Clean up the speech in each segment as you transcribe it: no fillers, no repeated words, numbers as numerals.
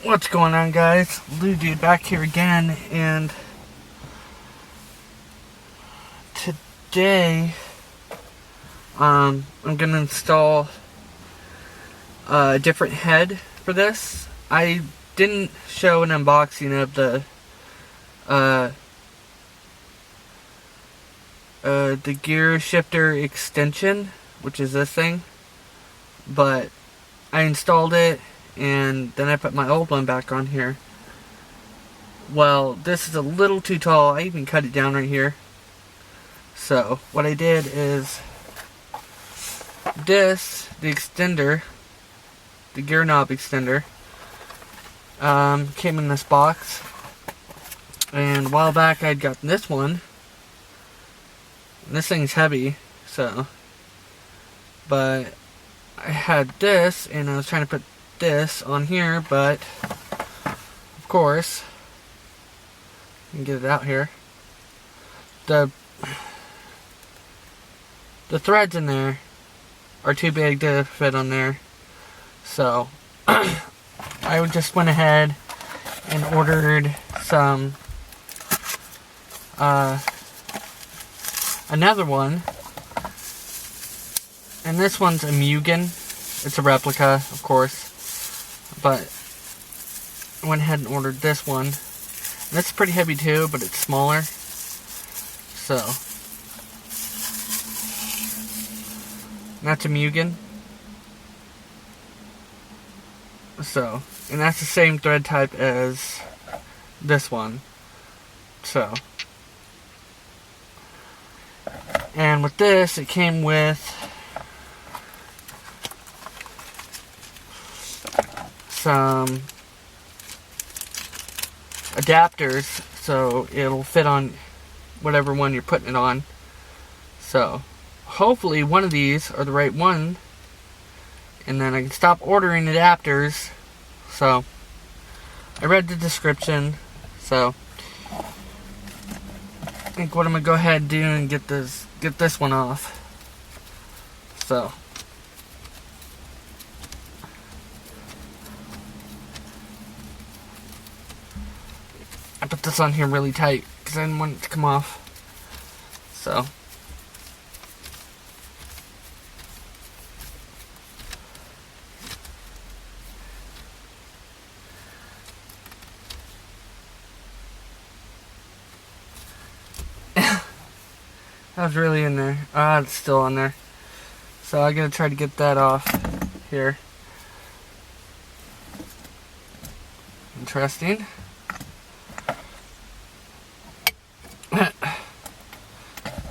What's going on, guys? Blue Dude back here again, and today I'm gonna install a different head for this. I didn't show an unboxing of the gear shifter extension, which is this thing, but I installed it and then I put my old one back on here. Well, this is a little too tall. I even cut it down right here. So what I did is this, the extender, the gear knob extender, came in this box, and a while back I'd gotten this one. And this thing's heavy, but I had this and I was trying to put this on here, but of course you can get it out here. The threads in there are too big to fit on there, so I just went ahead and ordered some another one, and this one's a Mugen. It's a replica, of course, but I went ahead and ordered this one. And it's pretty heavy too, but it's smaller. So that's a Mugen. So, and that's the same thread type as this one. So, and with this, it came with some adapters, so it'll fit on whatever one you're putting it on. So hopefully one of these are the right one, and then I can stop ordering adapters. So I read the description, so I think what I'm gonna go ahead and do and get this one off. So I put this on here really tight because I didn't want it to come off. So that was really in there. It's still on there. So I gotta try to get that off here. Interesting.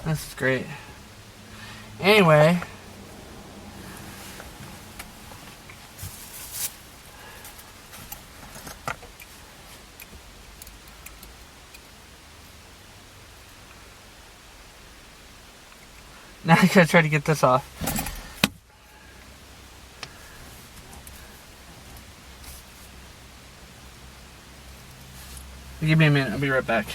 This is great. Anyway, now I gotta try to get this off. Give me a minute, I'll be right back.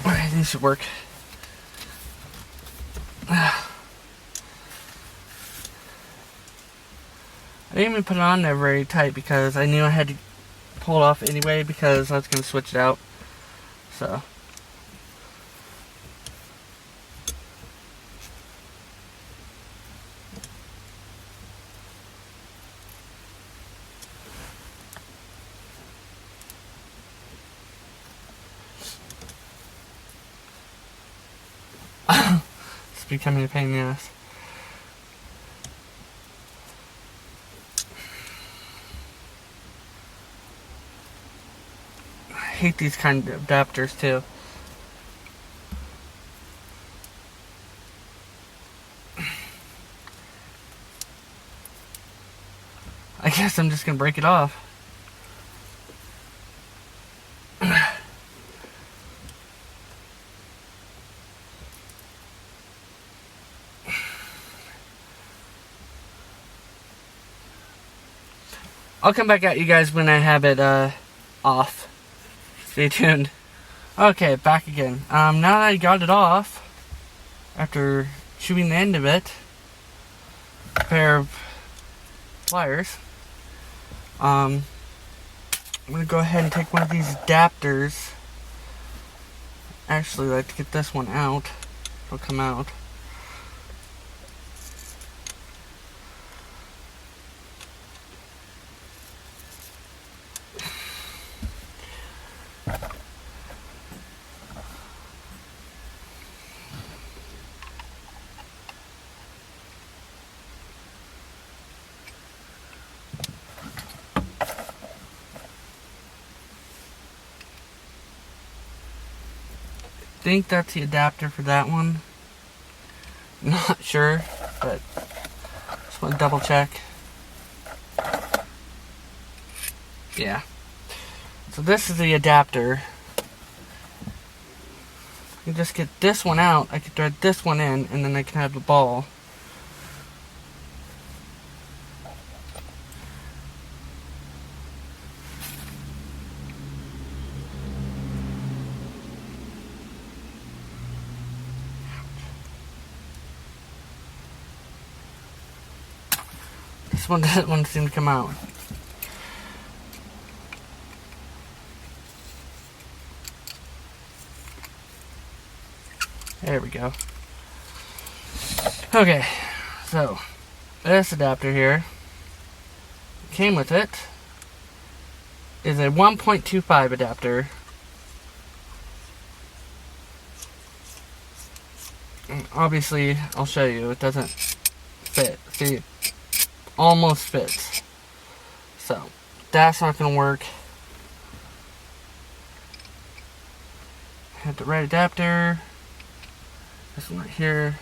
Alright, this should work. I didn't even put it on there very tight because I knew I had to pull it off anyway because I was going to switch it out. So it's becoming a pain in the ass. I hate these kind of adapters too. I guess I'm just gonna break it off. I'll come back at you guys when I have it off. Stay tuned. Okay, back again. Now that I got it off, after chewing the end of it, a pair of pliers, I'm gonna go ahead and take one of these adapters. Actually, I'd like to get this one out. It'll come out. I think that's the adapter for that one. Not sure, but just want to double check. Yeah. So this is the adapter. You just get this one out, I can thread this one in, and then I can have the ball. This one doesn't want to seem to come out. There we go. Okay, so this adapter here came with it is a 1.25 adapter. And obviously, I'll show you, it doesn't fit. See, almost fits. So, that's not going to work. Have the right adapter. This one right here.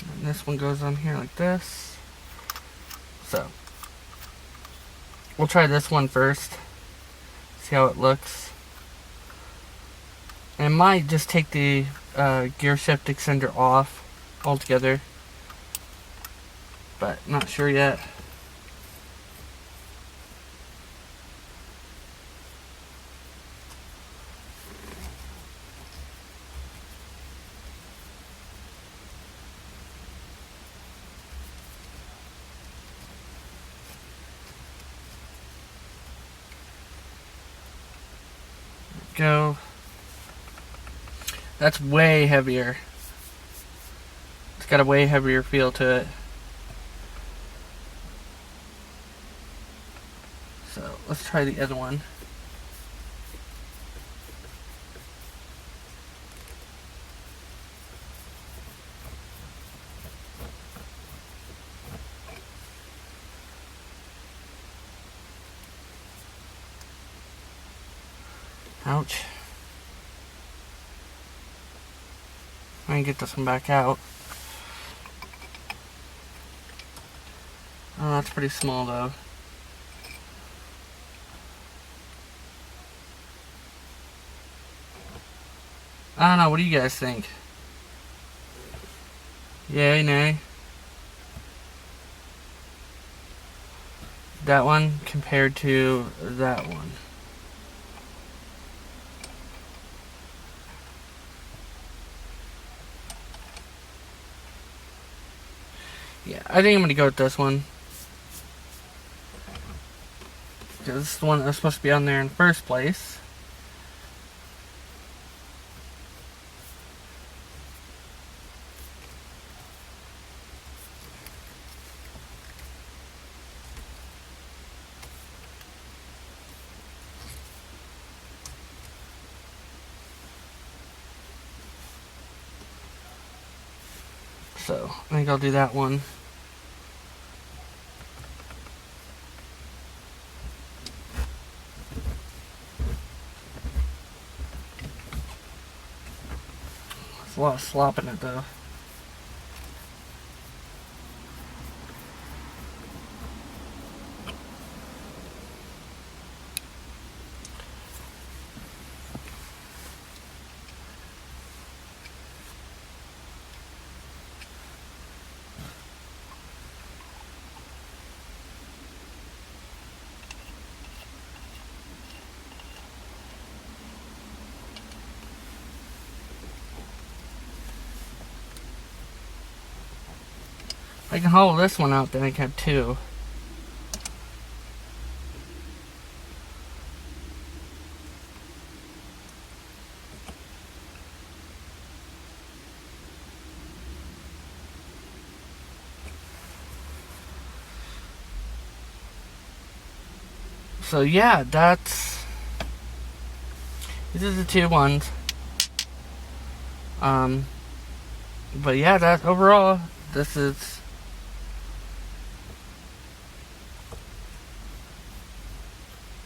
And this one goes on here like this. So, we'll try this one first. See how it looks. And I might just take the gear shift extender off altogether. But not sure yet. Go. That's way heavier. It's got a way heavier feel to it. So let's try the other one. Ouch. I can get this one back out. Oh, that's pretty small though. I don't know, what do you guys think? Yay, nay? That one compared to that one. Yeah, I think I'm gonna go with this one. Because this is the one that was supposed to be on there in the first place. So, I think I'll do that one. There's a lot of slop in it though. I can hollow this one out, then I can have two. So yeah, these are the two ones. But yeah, that overall, this is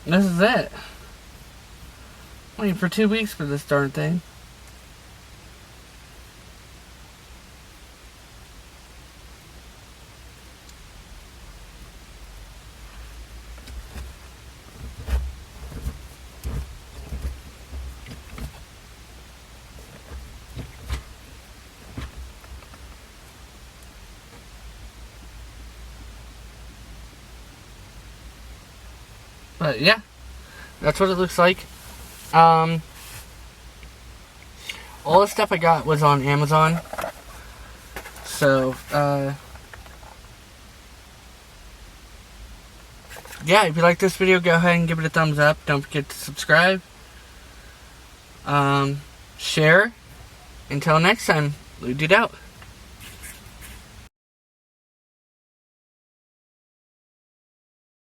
it. Waiting for 2 weeks for this darn thing. But yeah, that's what it looks like. All the stuff I got was on Amazon. So, yeah, if you like this video, go ahead and give it a thumbs up. Don't forget to subscribe. Share. Until next time, Lude it out.